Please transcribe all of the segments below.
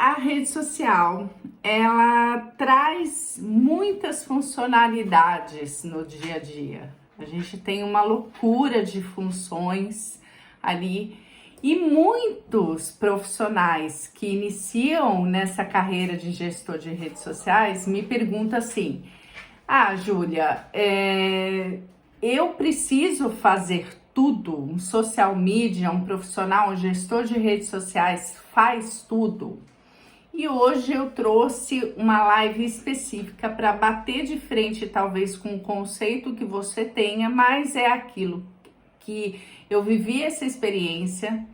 A rede social, ela traz muitas funcionalidades no dia a dia. A gente tem uma loucura de funções ali e muitos profissionais que iniciam nessa carreira de gestor de redes sociais me perguntam assim: Júlia, eu preciso fazer tudo? Um social media, um profissional, um gestor de redes sociais faz tudo? E hoje eu trouxe uma live específica para bater de frente, talvez, com o conceito que você tenha, mas é aquilo que eu vivi essa experiência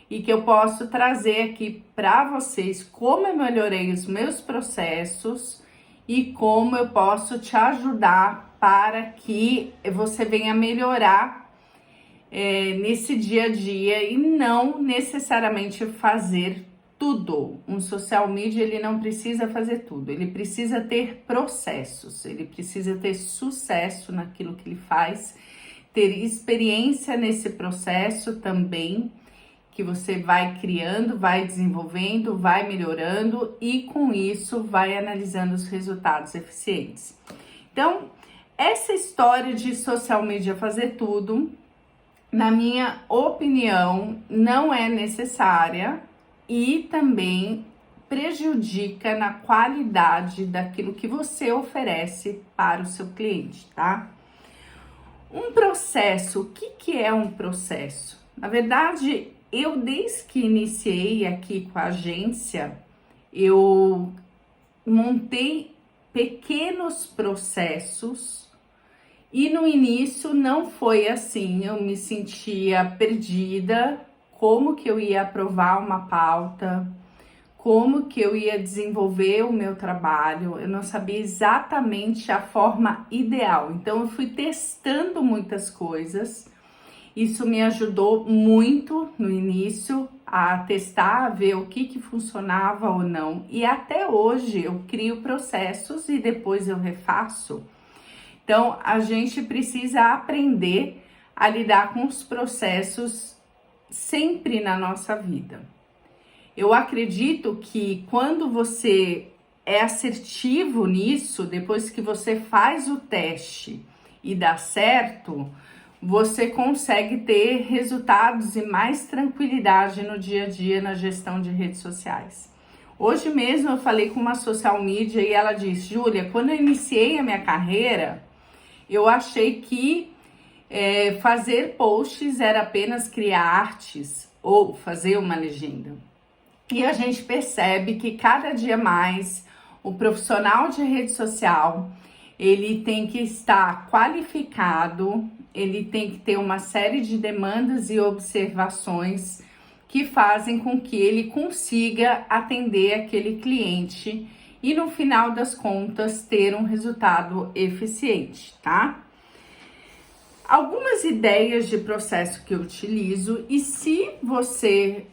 e que eu posso trazer aqui para vocês como eu melhorei os meus processos e como eu posso te ajudar para que você venha melhorar nesse dia a dia e não necessariamente fazer tudo. Um social media, ele não precisa fazer tudo, ele precisa ter processos, ele precisa ter sucesso naquilo que ele faz, ter experiência nesse processo também, que você vai criando, vai desenvolvendo, vai melhorando e com isso vai analisando os resultados eficientes. Então, essa história de social media fazer tudo, na minha opinião, não é necessária e também prejudica na qualidade daquilo que você oferece para o seu cliente, tá? Um processo, o que é um processo? Na verdade, eu desde que iniciei aqui com a agência, eu montei pequenos processos e no início não foi assim, eu me sentia perdida, como que eu ia aprovar uma pauta, como que eu ia desenvolver o meu trabalho, eu não sabia exatamente a forma ideal, então eu fui testando muitas coisas, isso me ajudou muito no início a testar, a ver o que funcionava ou não, e até hoje eu crio processos e depois eu refaço. Então, a gente precisa aprender a lidar com os processos sempre na nossa vida. Eu acredito que quando você é assertivo nisso, depois que você faz o teste e dá certo, você consegue ter resultados e mais tranquilidade no dia a dia na gestão de redes sociais. Hoje mesmo eu falei com uma social media e ela disse: Júlia, quando eu iniciei a minha carreira, eu achei que fazer posts era apenas criar artes ou fazer uma legenda. E a gente percebe que cada dia mais o profissional de rede social, ele tem que estar qualificado, ele tem que ter uma série de demandas e observações que fazem com que ele consiga atender aquele cliente e no final das contas ter um resultado eficiente, tá? Algumas ideias de processo que eu utilizo e se você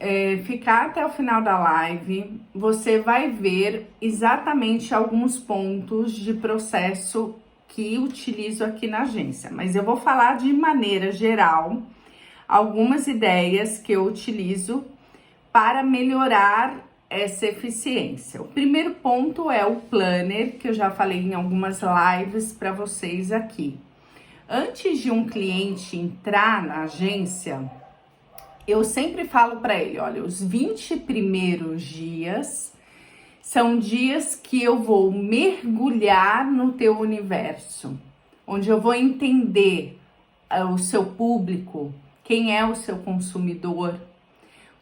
ficar até o final da live, você vai ver exatamente alguns pontos de processo que utilizo aqui na agência. Mas eu vou falar de maneira geral algumas ideias que eu utilizo para melhorar essa eficiência. O primeiro ponto é o planner, que eu já falei em algumas lives para vocês aqui. Antes de um cliente entrar na agência, eu sempre falo para ele, olha, os 20 primeiros dias são dias que eu vou mergulhar no teu universo, onde eu vou entender o seu público, quem é o seu consumidor,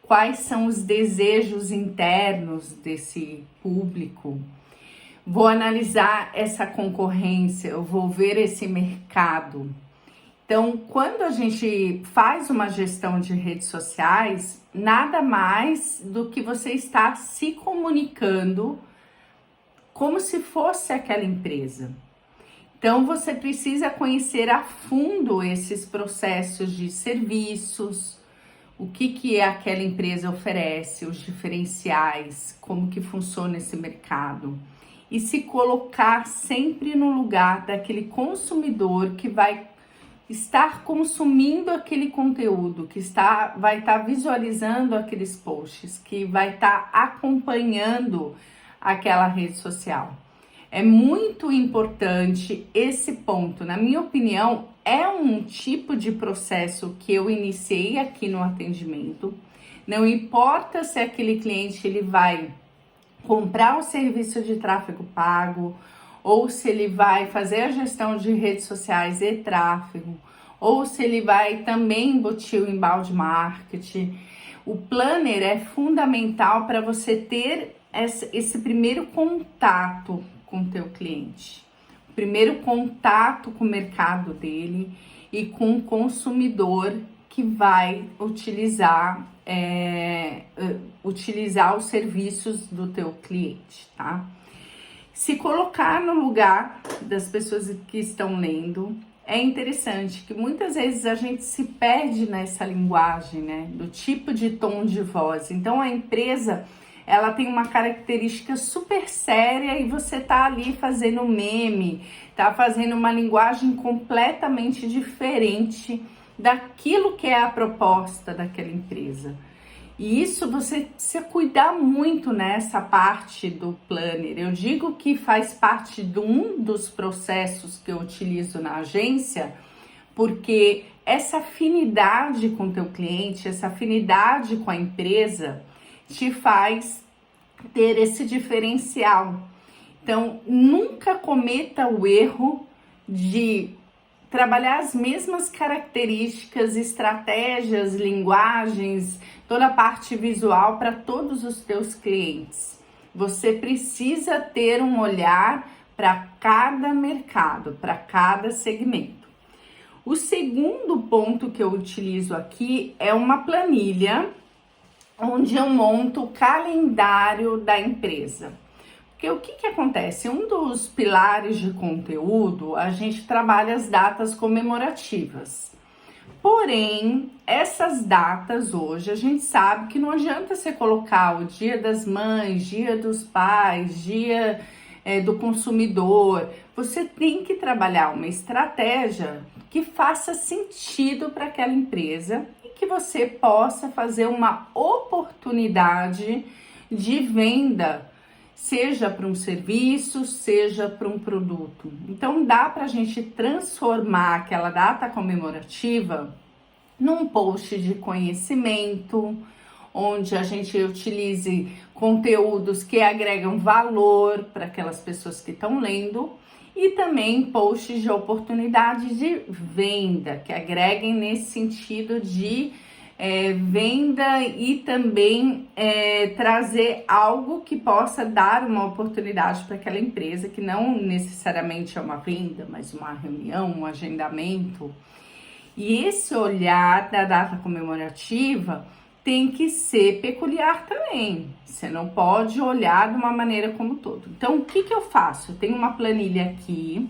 quais são os desejos internos desse público. Vou analisar essa concorrência, eu vou ver esse mercado. Então, quando a gente faz uma gestão de redes sociais, nada mais do que você estar se comunicando como se fosse aquela empresa. Então, você precisa conhecer a fundo esses processos de serviços, o que aquela empresa oferece, os diferenciais, como que funciona esse mercado. E se colocar sempre no lugar daquele consumidor que vai estar consumindo aquele conteúdo, que vai estar visualizando aqueles posts, que vai estar acompanhando aquela rede social. É muito importante esse ponto. Na minha opinião, é um tipo de processo que eu iniciei aqui no atendimento. Não importa se aquele cliente ele vai comprar o serviço de tráfego pago, ou se ele vai fazer a gestão de redes sociais e tráfego, ou se ele vai também embutir o inbound marketing. O planner é fundamental para você ter esse primeiro contato com o teu cliente, o primeiro contato com o mercado dele e com o consumidor que vai utilizar os serviços do teu cliente, tá? Se colocar no lugar das pessoas que estão lendo, é interessante que muitas vezes a gente se perde nessa linguagem, né? Do tipo de tom de voz. Então a empresa, ela tem uma característica super séria e você tá ali fazendo meme, tá fazendo uma linguagem completamente diferente daquilo que é a proposta daquela empresa. E isso você precisa cuidar muito nessa parte do planner. Eu digo que faz parte de um dos processos que eu utilizo na agência, porque essa afinidade com o teu cliente, essa afinidade com a empresa, te faz ter esse diferencial. Então, nunca cometa o erro de trabalhar as mesmas características, estratégias, linguagens, toda a parte visual para todos os teus clientes. Você precisa ter um olhar para cada mercado, para cada segmento. O segundo ponto que eu utilizo aqui é uma planilha onde eu monto o calendário da empresa. Porque o que acontece? Um dos pilares de conteúdo, a gente trabalha as datas comemorativas. Porém, essas datas hoje, a gente sabe que não adianta você colocar o Dia das Mães, Dia dos Pais, Dia do Consumidor. Você tem que trabalhar uma estratégia que faça sentido para aquela empresa e que você possa fazer uma oportunidade de venda, seja para um serviço, seja para um produto. Então dá para a gente transformar aquela data comemorativa num post de conhecimento, onde a gente utilize conteúdos que agregam valor para aquelas pessoas que estão lendo, e também posts de oportunidade de venda, que agreguem nesse sentido de venda e também trazer algo que possa dar uma oportunidade para aquela empresa, que não necessariamente é uma venda, mas uma reunião, um agendamento. E esse olhar da data comemorativa tem que ser peculiar também. Você não pode olhar de uma maneira como todo. Então, o que eu faço? Eu tenho uma planilha aqui,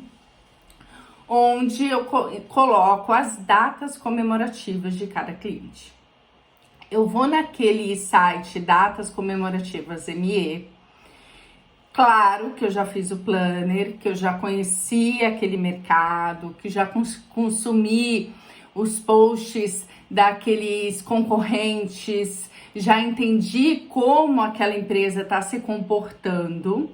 onde eu coloco as datas comemorativas de cada cliente. Eu vou naquele site Datas Comemorativas ME. Claro que eu já fiz o planner, que eu já conheci aquele mercado, que já consumi os posts daqueles concorrentes, já entendi como aquela empresa está se comportando.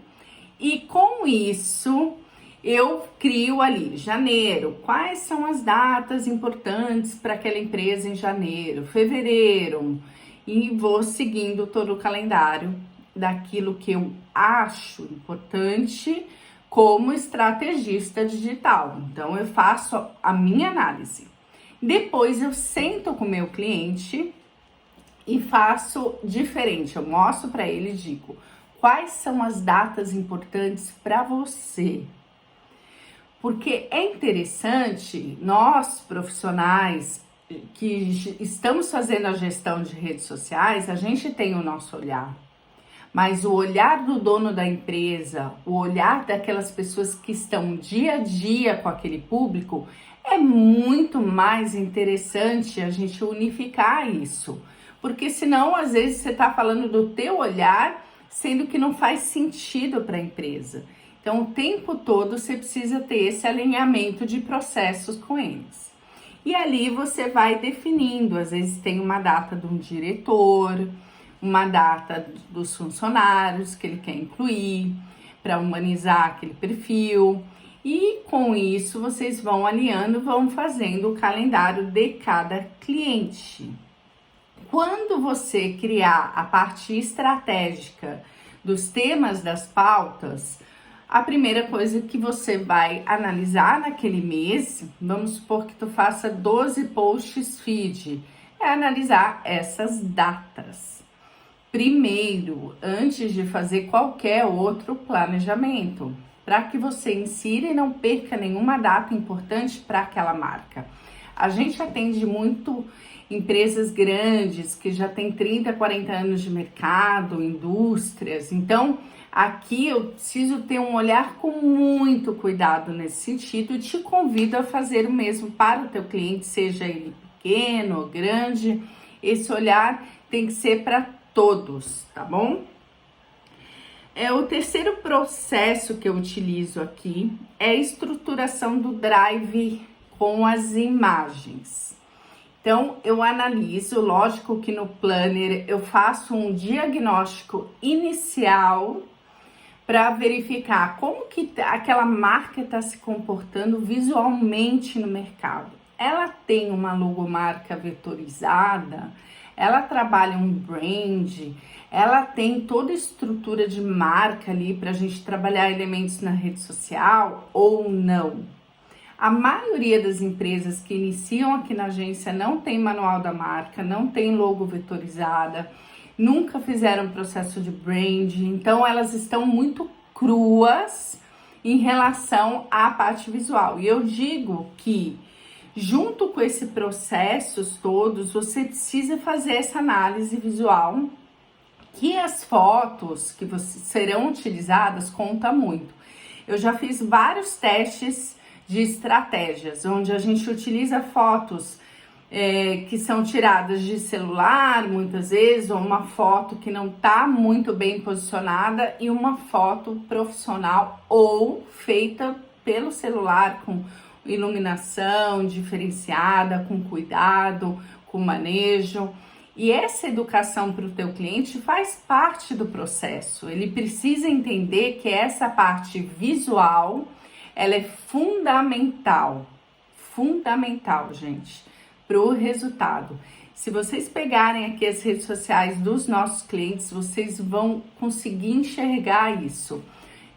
E com isso, eu crio ali, janeiro, quais são as datas importantes para aquela empresa em janeiro, fevereiro, e vou seguindo todo o calendário daquilo que eu acho importante como estrategista digital. Então, eu faço a minha análise. Depois, eu sento com o meu cliente e faço diferente. Eu mostro para ele e digo, quais são as datas importantes para você? Porque é interessante, nós profissionais que estamos fazendo a gestão de redes sociais, a gente tem o nosso olhar. Mas o olhar do dono da empresa, o olhar daquelas pessoas que estão dia a dia com aquele público, é muito mais interessante a gente unificar isso. Porque senão, às vezes, você está falando do teu olhar, sendo que não faz sentido para a empresa. Então, o tempo todo você precisa ter esse alinhamento de processos com eles. E ali você vai definindo, às vezes tem uma data de um diretor, uma data dos funcionários que ele quer incluir, para humanizar aquele perfil. E com isso vocês vão alinhando, vão fazendo o calendário de cada cliente. Quando você criar a parte estratégica dos temas das pautas, a primeira coisa que você vai analisar naquele mês, vamos supor que tu faça 12 posts feed, é analisar essas datas. Primeiro, antes de fazer qualquer outro planejamento, para que você insira e não perca nenhuma data importante para aquela marca. A gente atende muito empresas grandes que já têm 30, 40 anos de mercado, indústrias. Então, aqui eu preciso ter um olhar com muito cuidado nesse sentido e te convido a fazer o mesmo para o teu cliente, seja ele pequeno ou grande. Esse olhar tem que ser para todos, tá bom? O terceiro processo que eu utilizo aqui é a estruturação do drive com as imagens. Então, eu analiso, lógico que no planner eu faço um diagnóstico inicial para verificar como que aquela marca está se comportando visualmente no mercado. Ela tem uma logomarca vetorizada, ela trabalha um brand, ela tem toda a estrutura de marca ali para a gente trabalhar elementos na rede social ou não. A maioria das empresas que iniciam aqui na agência não tem manual da marca, não tem logo vetorizada, nunca fizeram processo de brand, então elas estão muito cruas em relação à parte visual. E eu digo que junto com esses processos todos, você precisa fazer essa análise visual, que as fotos que serão utilizadas conta muito. Eu já fiz vários testes de estratégias, onde a gente utiliza fotos que são tiradas de celular, muitas vezes, ou uma foto que não está muito bem posicionada e uma foto profissional ou feita pelo celular com iluminação diferenciada, com cuidado, com manejo. E essa educação para o teu cliente faz parte do processo. Ele precisa entender que essa parte visual, ela é fundamental, gente, para o resultado. Se vocês pegarem aqui as redes sociais dos nossos clientes, vocês vão conseguir enxergar isso.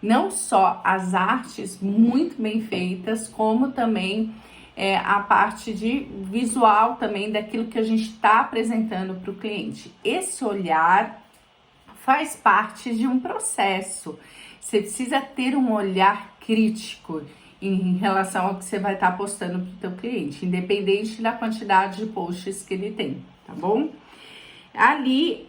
Não só as artes muito bem feitas, como também a parte de visual também daquilo que a gente está apresentando para o cliente. Esse olhar faz parte de um processo. Você precisa ter um olhar crítico em relação ao que você vai estar postando para o teu cliente, independente da quantidade de posts que ele tem, tá bom? Ali,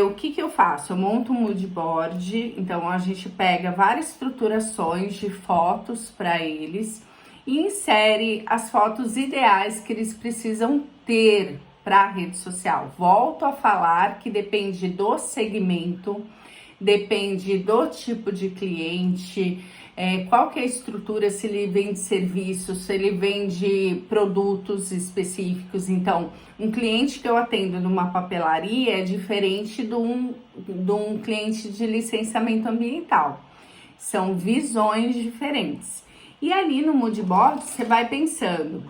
o que eu faço? Eu monto um mood board, então a gente pega várias estruturações de fotos para eles e insere as fotos ideais que eles precisam ter para a rede social. Volto a falar que depende do segmento, depende do tipo de cliente, qual que é a estrutura, se ele vende serviços, se ele vende produtos específicos. Então, um cliente que eu atendo numa papelaria é diferente de um cliente de licenciamento ambiental. São visões diferentes. E ali no mood board você vai pensando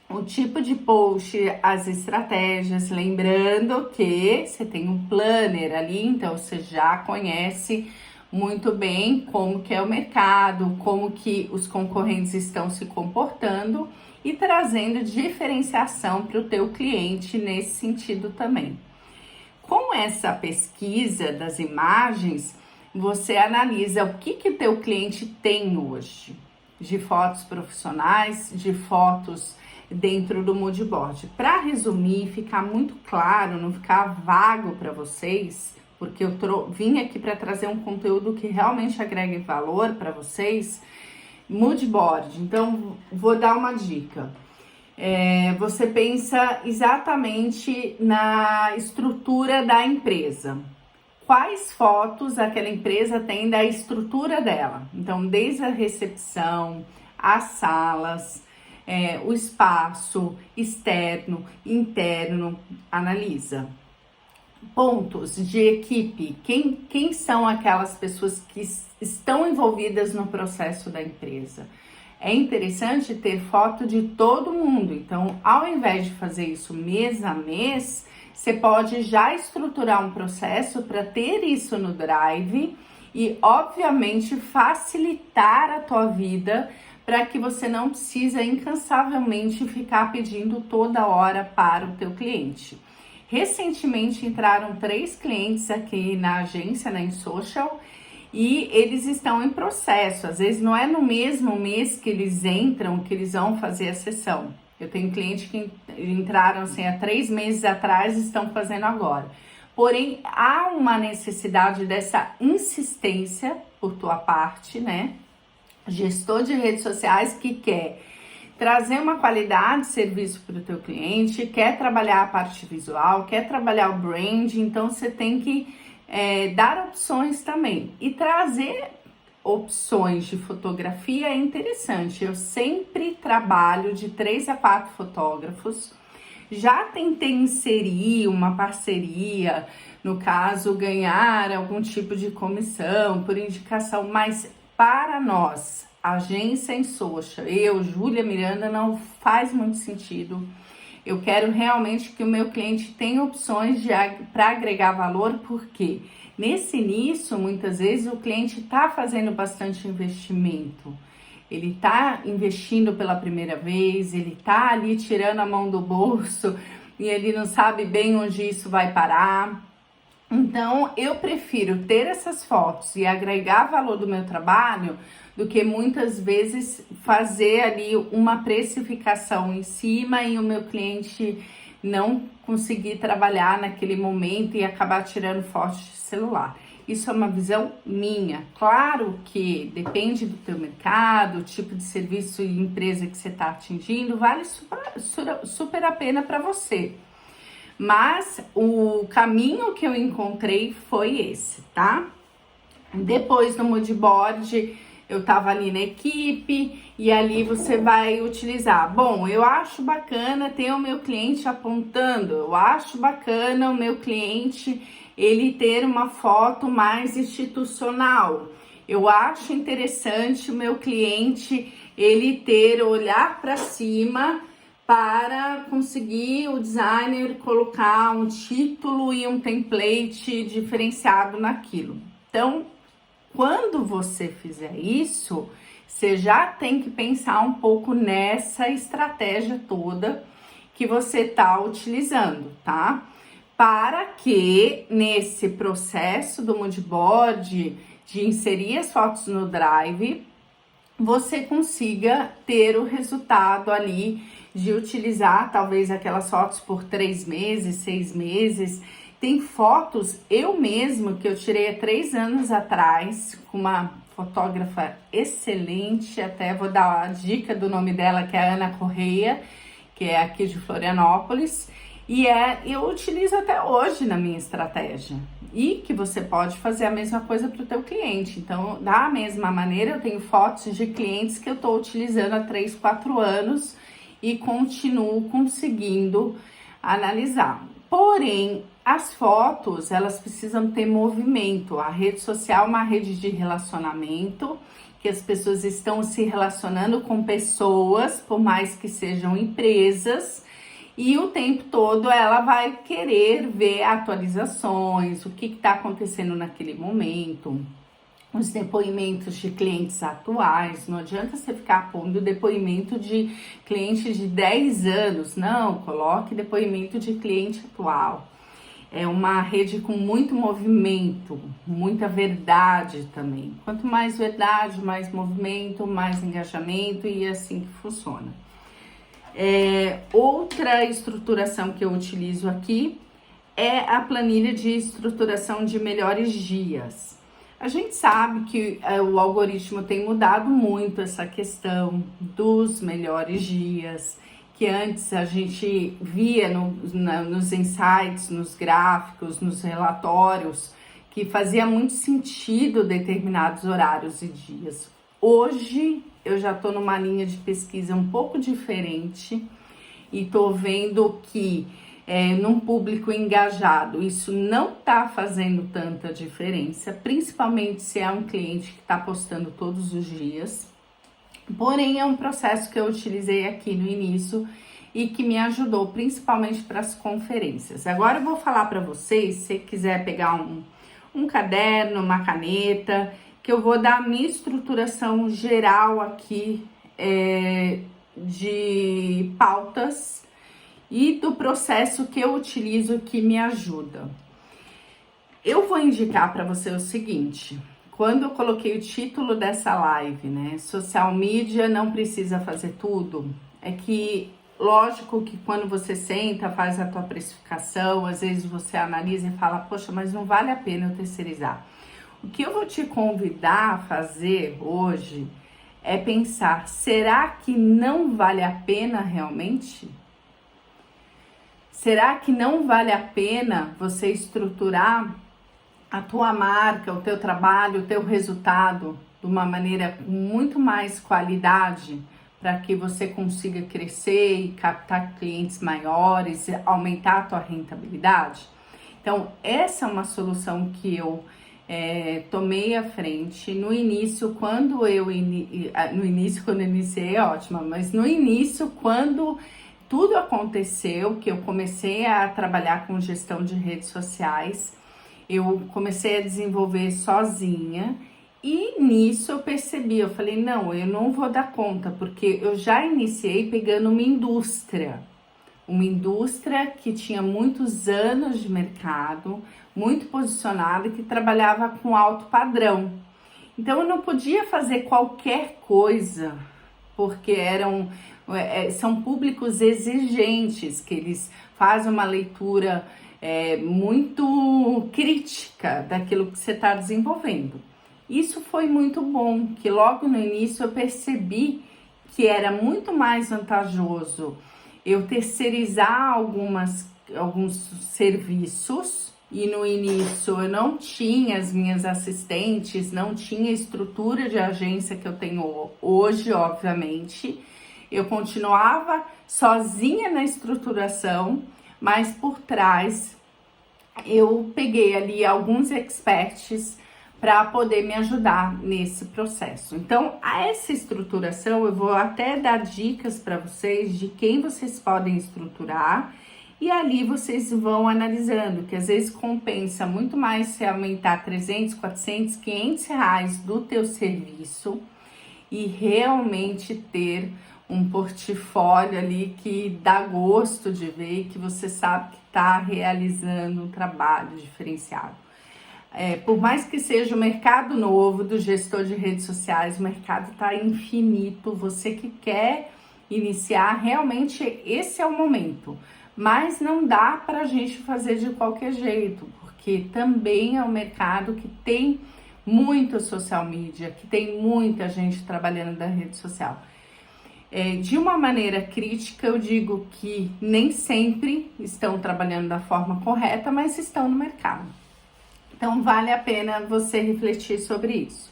o tipo de post, as estratégias, lembrando que você tem um planner ali, então você já conhece muito bem como que é o mercado, como que os concorrentes estão se comportando e trazendo diferenciação para o teu cliente nesse sentido também. Com essa pesquisa das imagens, você analisa o que o teu cliente tem hoje, de fotos profissionais, de fotos dentro do mood board. Para resumir, ficar muito claro, não ficar vago para vocês, porque eu vim aqui para trazer um conteúdo que realmente agregue valor para vocês. Mood board, então vou dar uma dica. Você pensa exatamente na estrutura da empresa. Quais fotos aquela empresa tem da estrutura dela? Então, desde a recepção, as salas, o espaço externo, interno, analisa. Pontos de equipe, quem são aquelas pessoas que estão envolvidas no processo da empresa? É interessante ter foto de todo mundo, então ao invés de fazer isso mês a mês, você pode já estruturar um processo para ter isso no Drive e obviamente facilitar a tua vida para que você não precisa incansavelmente ficar pedindo toda hora para o teu cliente. Recentemente entraram 3 clientes aqui na agência, na InSocial, e eles estão em processo. Às vezes não é no mesmo mês que eles entram que eles vão fazer a sessão. Eu tenho clientes que entraram assim há 3 meses atrás e estão fazendo agora. Porém, há uma necessidade dessa insistência por tua parte, né? Gestor de redes sociais que quer trazer uma qualidade de serviço para o teu cliente, quer trabalhar a parte visual, quer trabalhar o brand, então você tem que dar opções também. E trazer opções de fotografia é interessante. Eu sempre trabalho de 3 a 4 fotógrafos. Já tentei inserir uma parceria, no caso, ganhar algum tipo de comissão por indicação, mas para nós, agência InSocial, eu, Júlia Miranda, não faz muito sentido. Eu quero realmente que o meu cliente tenha opções para agregar valor, porque nesse início, muitas vezes, o cliente está fazendo bastante investimento. Ele está investindo pela primeira vez, ele está ali tirando a mão do bolso e ele não sabe bem onde isso vai parar. Então, eu prefiro ter essas fotos e agregar valor do meu trabalho do que muitas vezes fazer ali uma precificação em cima e o meu cliente não conseguir trabalhar naquele momento e acabar tirando fotos de celular. Isso é uma visão minha. Claro que depende do teu mercado, o tipo de serviço e empresa que você está atingindo, vale super a pena para você. Mas o caminho que eu encontrei foi esse, tá? Depois no moodboard, eu tava ali na equipe e ali você vai utilizar. Bom, eu acho bacana ter o meu cliente apontando, eu acho bacana o meu cliente ele ter uma foto mais institucional. Eu acho interessante o meu cliente ele ter olhar para cima para conseguir o designer colocar um título e um template diferenciado naquilo. Então, quando você fizer isso, você já tem que pensar um pouco nessa estratégia toda que você está utilizando, tá? Para que nesse processo do moodboard, de inserir as fotos no Drive, você consiga ter o resultado ali de utilizar talvez aquelas fotos por 3 meses, 6 meses. Tem fotos eu mesma que eu tirei há 3 anos atrás com uma fotógrafa excelente, até vou dar a dica do nome dela, que é a Ana Correia, que é aqui de Florianópolis, e eu utilizo até hoje na minha estratégia. E que você pode fazer a mesma coisa para o teu cliente. Então, da mesma maneira, eu tenho fotos de clientes que eu estou utilizando há 3, 4 anos e continuo conseguindo analisar. Porém, as fotos, elas precisam ter movimento. A rede social é uma rede de relacionamento, que as pessoas estão se relacionando com pessoas, por mais que sejam empresas, e o tempo todo ela vai querer ver atualizações, o que está acontecendo naquele momento, os depoimentos de clientes atuais. Não adianta você ficar pondo depoimento de cliente de 10 anos, não, coloque depoimento de cliente atual. É uma rede com muito movimento, muita verdade também. Quanto mais verdade, mais movimento, mais engajamento, e é assim que funciona. Outra estruturação que eu utilizo aqui é a planilha de estruturação de melhores dias. A gente sabe que o algoritmo tem mudado muito essa questão dos melhores dias, que antes a gente via nos insights, nos gráficos, nos relatórios, que fazia muito sentido determinados horários e dias. Hoje eu já tô numa linha de pesquisa um pouco diferente e tô vendo que num público engajado isso não tá fazendo tanta diferença, principalmente se é um cliente que tá postando todos os dias. Porém, é um processo que eu utilizei aqui no início e que me ajudou principalmente para as conferências. Agora eu vou falar para vocês, se você quiser pegar um caderno, uma caneta, que eu vou dar a minha estruturação geral aqui de pautas e do processo que eu utilizo que me ajuda. Eu vou indicar para você o seguinte: quando eu coloquei o título dessa live, né, social media não precisa fazer tudo, é que lógico que quando você senta, faz a tua precificação, às vezes você analisa e fala, poxa, mas não vale a pena eu terceirizar. O que eu vou te convidar a fazer hoje é pensar, será que não vale a pena realmente? Será que não vale a pena você estruturar a tua marca, o teu trabalho, o teu resultado de uma maneira com muito mais qualidade para que você consiga crescer e captar clientes maiores, aumentar a tua rentabilidade? Então, essa é uma solução que eu tomei à frente. No início, quando eu iniciei é ótima, mas no início, quando tudo aconteceu, que eu comecei a trabalhar com gestão de redes sociais, eu comecei a desenvolver sozinha e nisso eu percebi, eu falei, não, eu não vou dar conta, porque eu já iniciei pegando uma indústria que tinha muitos anos de mercado, muito posicionada, que trabalhava com alto padrão. Então eu não podia fazer qualquer coisa, porque são públicos exigentes, que eles fazem uma leitura muito crítica daquilo que você está desenvolvendo. Isso foi muito bom, que logo no início eu percebi que era muito mais vantajoso eu terceirizar alguns serviços, e no início eu não tinha as minhas assistentes, não tinha a estrutura de agência que eu tenho hoje, obviamente. Eu continuava sozinha na estruturação, mas por trás eu peguei ali alguns experts para poder me ajudar nesse processo. Então, a essa estruturação eu vou até dar dicas para vocês de quem vocês podem estruturar, e ali vocês vão analisando, que às vezes compensa muito mais se aumentar 300, 400, 500 reais do teu serviço e realmente ter um portfólio ali que dá gosto de ver e que você sabe que está realizando um trabalho diferenciado. Por mais que seja o mercado novo do gestor de redes sociais, o mercado está infinito. Você que quer iniciar, realmente esse é o momento. Mas não dá para a gente fazer de qualquer jeito, porque também é um mercado que tem muito social media, que tem muita gente trabalhando na rede social. De uma maneira crítica, eu digo que nem sempre estão trabalhando da forma correta, mas estão no mercado. Então, vale a pena você refletir sobre isso.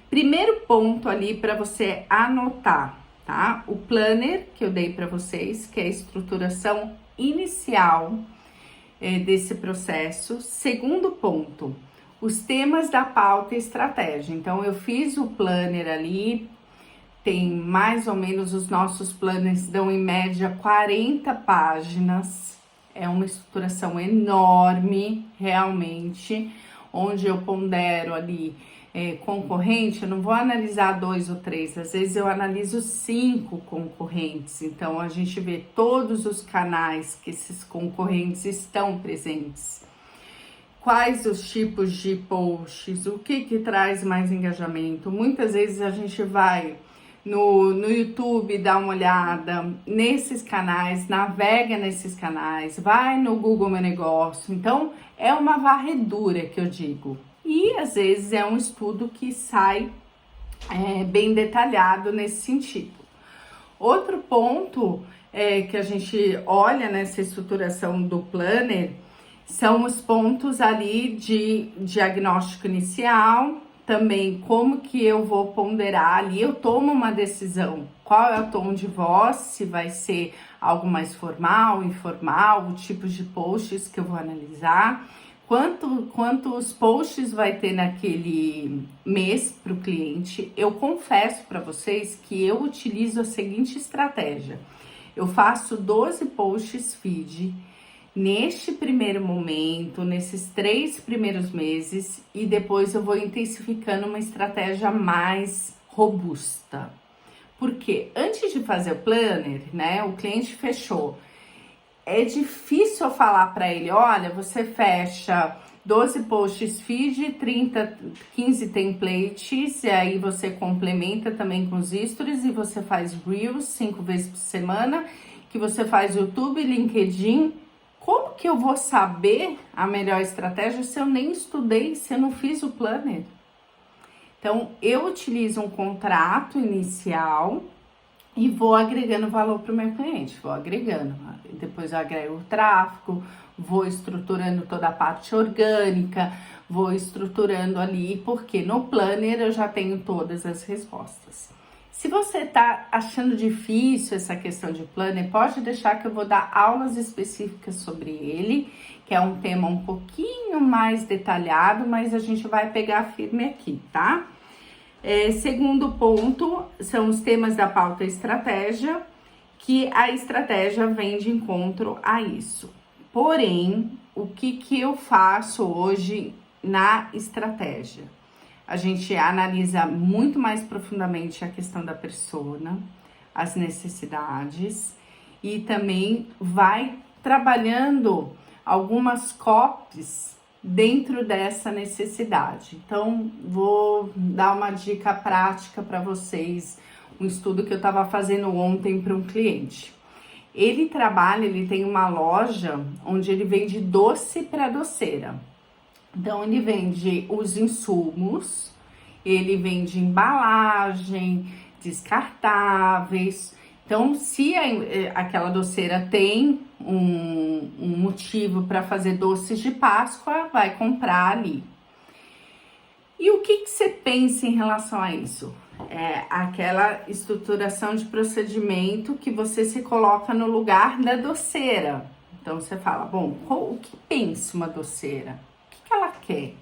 Primeiro ponto ali para você anotar, tá? O planner que eu dei para vocês, que é a estruturação inicial desse processo. Segundo ponto, os temas da pauta e estratégia. Então, eu fiz o planner ali, tem mais ou menos, os nossos planners dão em média 40 páginas. É uma estruturação enorme, realmente, onde eu pondero ali concorrente. Eu não vou analisar 2 ou 3, às vezes eu analiso 5 concorrentes. Então, a gente vê todos os canais que esses concorrentes estão presentes. Quais os tipos de posts, o que traz mais engajamento. Muitas vezes a gente vai no YouTube, dá uma olhada nesses canais, navega nesses canais, vai no Google Meu Negócio. Então, é uma varredura que eu digo. E, às vezes, é um estudo que sai bem detalhado nesse sentido. Outro ponto que a gente olha nessa estruturação do planner são os pontos ali de diagnóstico inicial, também como que eu vou ponderar ali, eu tomo uma decisão, qual é o tom de voz, se vai ser algo mais formal, informal, o tipo de posts que eu vou analisar, quantos posts vai ter naquele mês para o cliente. Eu confesso para vocês que eu utilizo a seguinte estratégia, eu faço 12 posts feed, neste primeiro momento, nesses 3 primeiros meses, e depois eu vou intensificando uma estratégia mais robusta. Porque antes de fazer o planner, né, o cliente fechou, é difícil eu falar para ele, olha, você fecha 12 posts feed, 15 templates, e aí você complementa também com os stories, e você faz Reels 5 vezes por semana, que você faz YouTube, LinkedIn. Como que eu vou saber a melhor estratégia se eu nem estudei, se eu não fiz o planner? Então, eu utilizo um contrato inicial e vou agregando valor para o meu cliente, vou agregando. Depois eu agrego o tráfego, vou estruturando toda a parte orgânica, vou estruturando ali, porque no planner eu já tenho todas as respostas. Se você tá achando difícil essa questão de planner, pode deixar que eu vou dar aulas específicas sobre ele, que é um tema um pouquinho mais detalhado, mas a gente vai pegar firme aqui, tá? Segundo ponto, são os temas da pauta estratégia, que a estratégia vem de encontro a isso. Porém, o que eu faço hoje na estratégia? A gente analisa muito mais profundamente a questão da persona, as necessidades e também vai trabalhando algumas copies dentro dessa necessidade. Então, vou dar uma dica prática para vocês, um estudo que eu estava fazendo ontem para um cliente. Ele tem uma loja onde ele vende doce para doceira. Então, ele vende os insumos, ele vende embalagem, descartáveis. Então, se aquela doceira tem um motivo para fazer doces de Páscoa, vai comprar ali. E o que você pensa em relação a isso? É aquela estruturação de procedimento que você se coloca no lugar da doceira. Então, você fala, bom, o que pensa uma doceira? O que ela quer?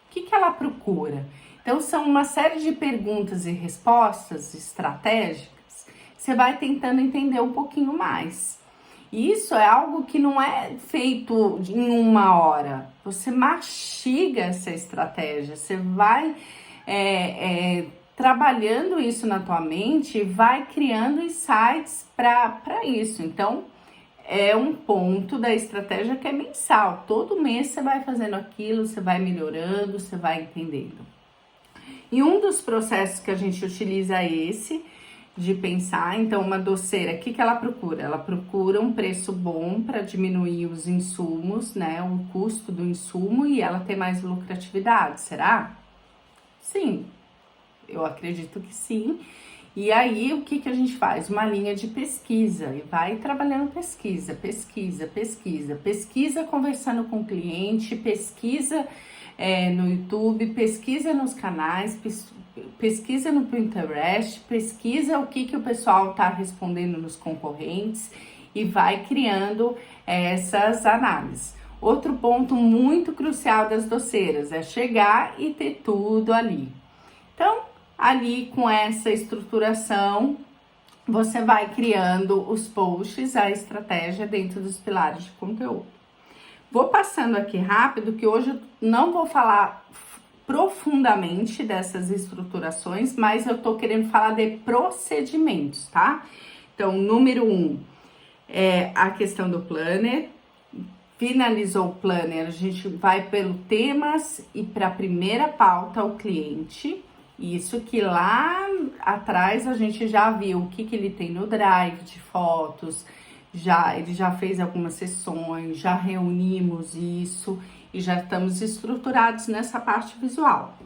O que ela procura? Então, são uma série de perguntas e respostas estratégicas. Você vai tentando entender um pouquinho mais. E isso é algo que não é feito em uma hora. Você mastiga essa estratégia. Você vai trabalhando isso na tua mente e vai criando insights para isso. Então, é um ponto da estratégia que é mensal. Todo mês você vai fazendo aquilo, você vai melhorando, você vai entendendo. E um dos processos que a gente utiliza é esse, de pensar. Então, uma doceira, o que ela procura? Ela procura um preço bom para diminuir os insumos, né? O custo do insumo e ela ter mais lucratividade, será? Sim, eu acredito que sim. E aí, o que a gente faz? Uma linha de pesquisa e vai trabalhando pesquisa conversando com o cliente, pesquisa no YouTube, pesquisa nos canais, pesquisa no Pinterest, pesquisa o que o pessoal está respondendo nos concorrentes e vai criando essas análises. Outro ponto muito crucial das doceiras é chegar e ter tudo ali. Então, ali com essa estruturação, você vai criando os posts, a estratégia dentro dos pilares de conteúdo. Vou passando aqui rápido, que hoje eu não vou falar profundamente dessas estruturações, mas eu tô querendo falar de procedimentos, tá? Então, número 1 é a questão do planner. Finalizou o planner, a gente vai pelo temas e para a primeira pauta, o cliente. Isso que lá atrás a gente já viu o que ele tem no drive de fotos, ele já fez algumas sessões, já reunimos isso e já estamos estruturados nessa parte visual.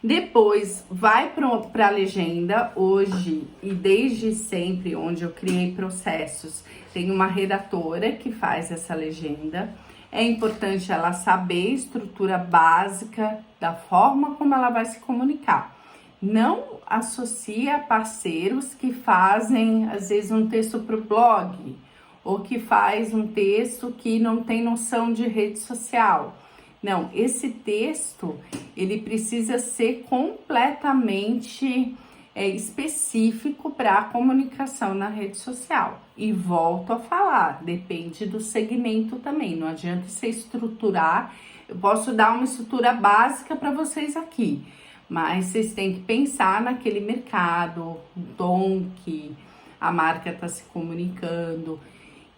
Depois vai para a legenda. Hoje e desde sempre, onde eu criei processos, tem uma redatora que faz essa legenda. É importante ela saber a estrutura básica da forma como ela vai se comunicar. Não associa parceiros que fazem, às vezes, um texto para o blog, ou que faz um texto que não tem noção de rede social. Não, esse texto, ele precisa ser completamente específico para a comunicação na rede social. E volto a falar, depende do segmento também, não adianta você estruturar. Eu posso dar uma estrutura básica para vocês aqui, mas vocês têm que pensar naquele mercado, o tom que a marca está se comunicando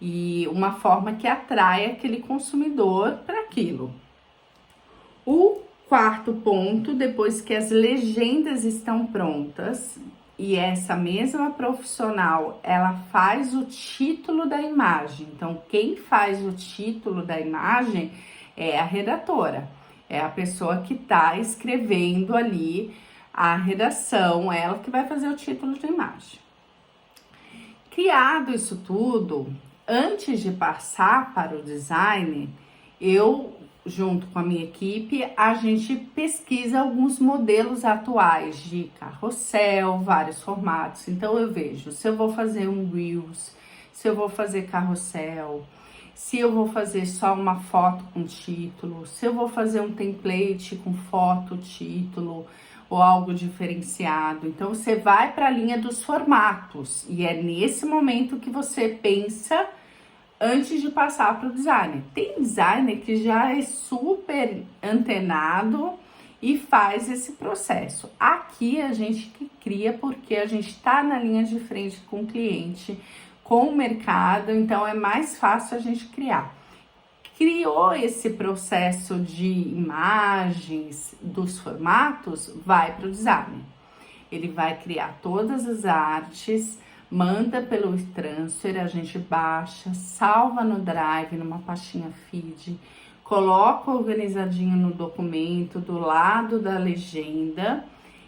e uma forma que atrai aquele consumidor para aquilo. O quarto ponto, depois que as legendas estão prontas e essa mesma profissional, ela faz o título da imagem. Então, quem faz o título da imagem é a redatora, é a pessoa que está escrevendo ali a redação, ela que vai fazer o título da imagem. Criado isso tudo, antes de passar para o design, eu, junto com a minha equipe, a gente pesquisa alguns modelos atuais de carrossel, vários formatos. Então eu vejo se eu vou fazer um Reels, se eu vou fazer carrossel, se eu vou fazer só uma foto com título, se eu vou fazer um template com foto, título ou algo diferenciado. Então você vai para a linha dos formatos e é nesse momento que você pensa antes de passar para o designer. Tem designer que já é super antenado e faz esse processo. Aqui a gente que cria porque a gente está na linha de frente com o cliente, com o mercado, então é mais fácil a gente criar. Criou esse processo de imagens, dos formatos, vai para o designer. Ele vai criar todas as artes, manda pelo transfer, a gente baixa, salva no Drive, numa pastinha feed, coloca organizadinho no documento, do lado da legenda,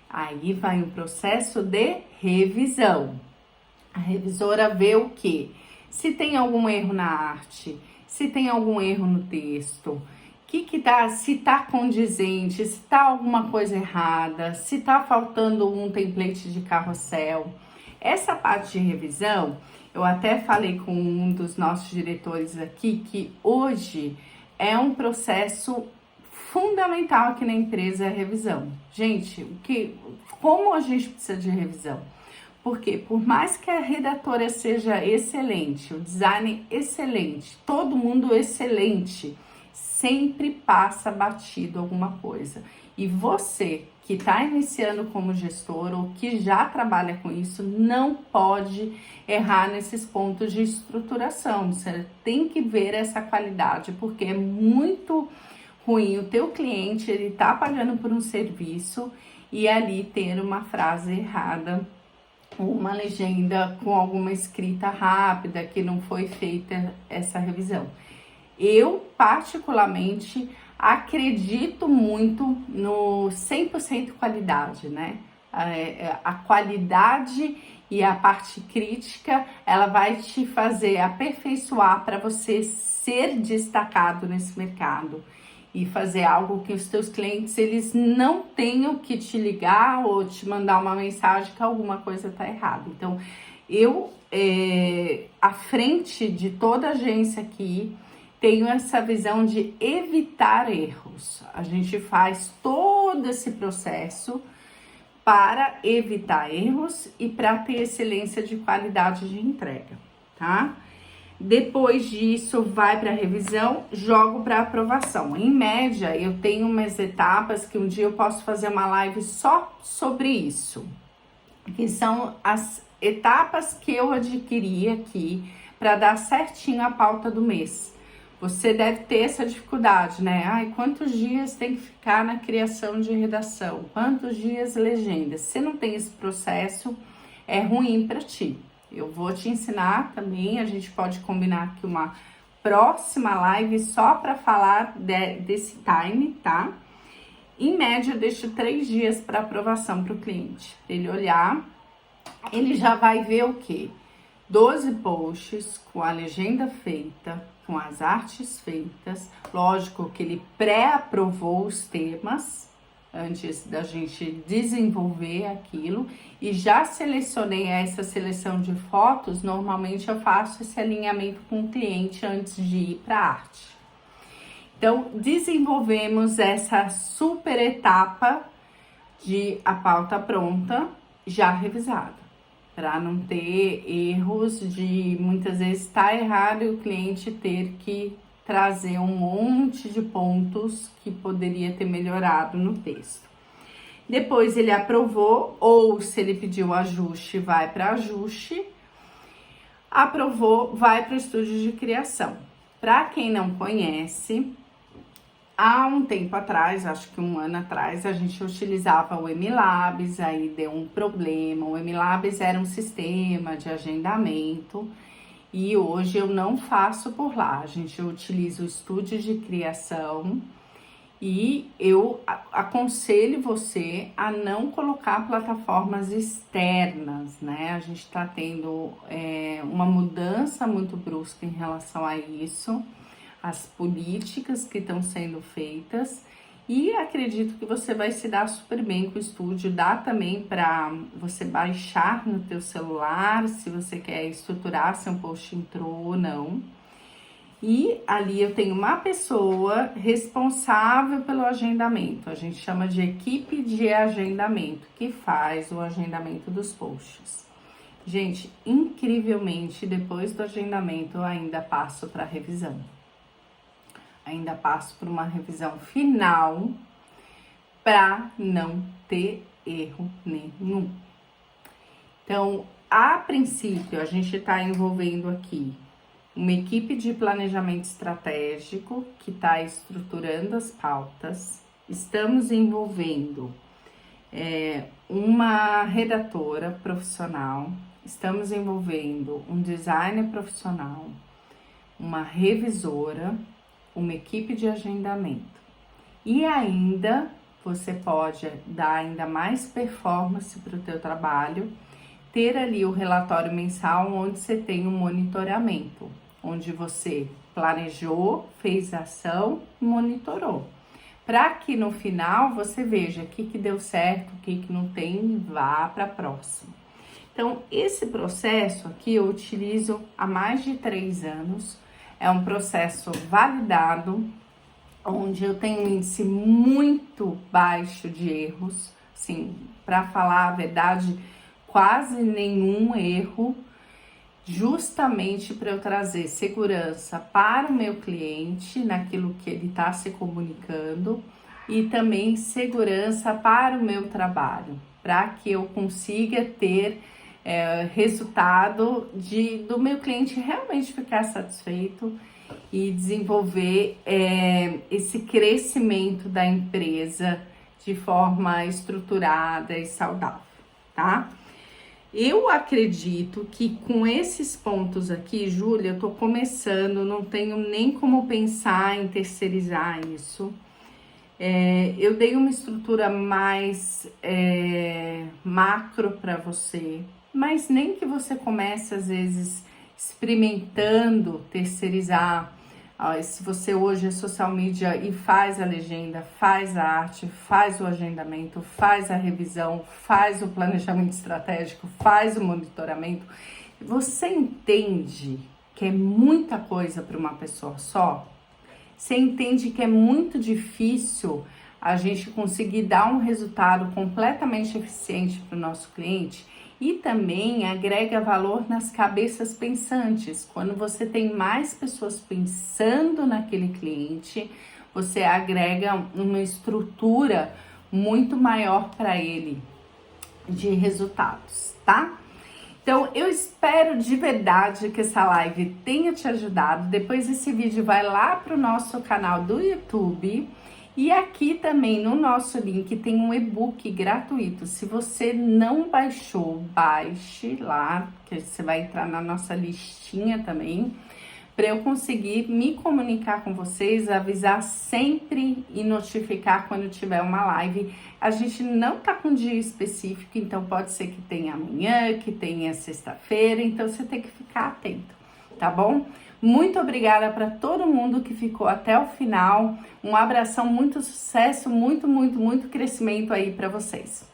aí vai um processo de revisão. A revisora vê o quê? Se tem algum erro na arte, se tem algum erro no texto, se tá condizente, se tá alguma coisa errada, se tá faltando um template de carrossel. Essa parte de revisão, eu até falei com um dos nossos diretores aqui, que hoje é um processo fundamental aqui na empresa, a revisão. Gente, como a gente precisa de revisão? Porque por mais que a redatora seja excelente, o design excelente, todo mundo excelente, sempre passa batido alguma coisa. E você que está iniciando como gestor ou que já trabalha com isso, não pode errar nesses pontos de estruturação. Você tem que ver essa qualidade, porque é muito ruim o teu cliente, ele tá pagando por um serviço e ali ter uma frase errada, uma legenda com alguma escrita rápida que não foi feita essa revisão. Eu, particularmente, acredito muito no 100% qualidade, né? A qualidade e a parte crítica, ela vai te fazer aperfeiçoar para você ser destacado nesse mercado e fazer algo que os teus clientes, eles não tenham que te ligar ou te mandar uma mensagem que alguma coisa está errada. Então, eu, à frente de toda a agência aqui, tenho essa visão de evitar erros. A gente faz todo esse processo para evitar erros e para ter excelência de qualidade de entrega, tá? Depois disso, vai para revisão, jogo para aprovação. Em média, eu tenho umas etapas que um dia eu posso fazer uma live só sobre isso, que são as etapas que eu adquiri aqui para dar certinho a pauta do mês. Você deve ter essa dificuldade, né? Ai, quantos dias tem que ficar na criação de redação? Quantos dias legenda? Se você não tem esse processo, é ruim para ti. Eu vou te ensinar também, a gente pode combinar aqui uma próxima live só para falar desse time, tá? Em média, eu deixo 3 dias para aprovação para o cliente. Ele olhar, ele já vai ver o quê? 12 posts com a legenda feita, com as artes feitas. Lógico que ele pré-aprovou os temas, antes da gente desenvolver aquilo, e já selecionei essa seleção de fotos. Normalmente eu faço esse alinhamento com o cliente antes de ir para a arte. Então, desenvolvemos essa super etapa de a pauta pronta, já revisada, para não ter erros de muitas vezes estar errado e o cliente ter que trazer um monte de pontos que poderia ter melhorado no texto. Depois ele aprovou, ou se ele pediu ajuste, vai para ajuste. Aprovou, vai para o estúdio de criação. Para quem não conhece, há um tempo atrás, acho que um ano atrás, a gente utilizava o MLabs, aí deu um problema. O MLabs era um sistema de agendamento e hoje eu não faço por lá. A gente utiliza o estúdio de criação e eu aconselho você a não colocar plataformas externas, né? A gente tá tendo uma mudança muito brusca em relação a isso, as políticas que estão sendo feitas, e acredito que você vai se dar super bem com o estúdio. Dá também para você baixar no teu celular, se você quer estruturar se um post entrou ou não. E ali eu tenho uma pessoa responsável pelo agendamento, a gente chama de equipe de agendamento, que faz o agendamento dos posts. Gente, incrivelmente, depois do agendamento eu ainda passo para revisão. Ainda passo por uma revisão final para não ter erro nenhum. Então, a princípio, a gente está envolvendo aqui uma equipe de planejamento estratégico que está estruturando as pautas. Estamos envolvendo uma redatora profissional, estamos envolvendo um designer profissional, uma revisora, uma equipe de agendamento. E ainda você pode dar ainda mais performance para o teu trabalho, ter ali o relatório mensal onde você tem um monitoramento, onde você planejou, fez ação e monitorou, para que no final você veja o que deu certo, o que não tem e vá para a próxima. Então, esse processo aqui eu utilizo há mais de 3 anos, é um processo validado, onde eu tenho um índice muito baixo de erros, assim, para falar a verdade, quase nenhum erro, justamente para eu trazer segurança para o meu cliente naquilo que ele está se comunicando e também segurança para o meu trabalho, para que eu consiga ter resultado do meu cliente realmente ficar satisfeito e desenvolver esse crescimento da empresa de forma estruturada e saudável, tá? Eu acredito que com esses pontos aqui, Júlia, eu tô começando, não tenho nem como pensar em terceirizar isso. Eu dei uma estrutura mais macro para você, mas nem que você comece, às vezes, experimentando terceirizar. Se você hoje é social media e faz a legenda, faz a arte, faz o agendamento, faz a revisão, faz o planejamento estratégico, faz o monitoramento, você entende que é muita coisa para uma pessoa só? Você entende que é muito difícil a gente conseguir dar um resultado completamente eficiente para o nosso cliente? E também agrega valor nas cabeças pensantes. Quando você tem mais pessoas pensando naquele cliente, você agrega uma estrutura muito maior para ele de resultados, tá? Então, eu espero de verdade que essa live tenha te ajudado. Depois esse vídeo vai lá para o nosso canal do YouTube. E aqui também no nosso link tem um e-book gratuito. Se você não baixou, baixe lá, que você vai entrar na nossa listinha também, para eu conseguir me comunicar com vocês, avisar sempre e notificar quando tiver uma live. A gente não tá com dia específico, então pode ser que tenha amanhã, que tenha sexta-feira, então você tem que ficar atento, tá bom? Muito obrigada para todo mundo que ficou até o final. Um abração, muito sucesso, muito crescimento aí para vocês.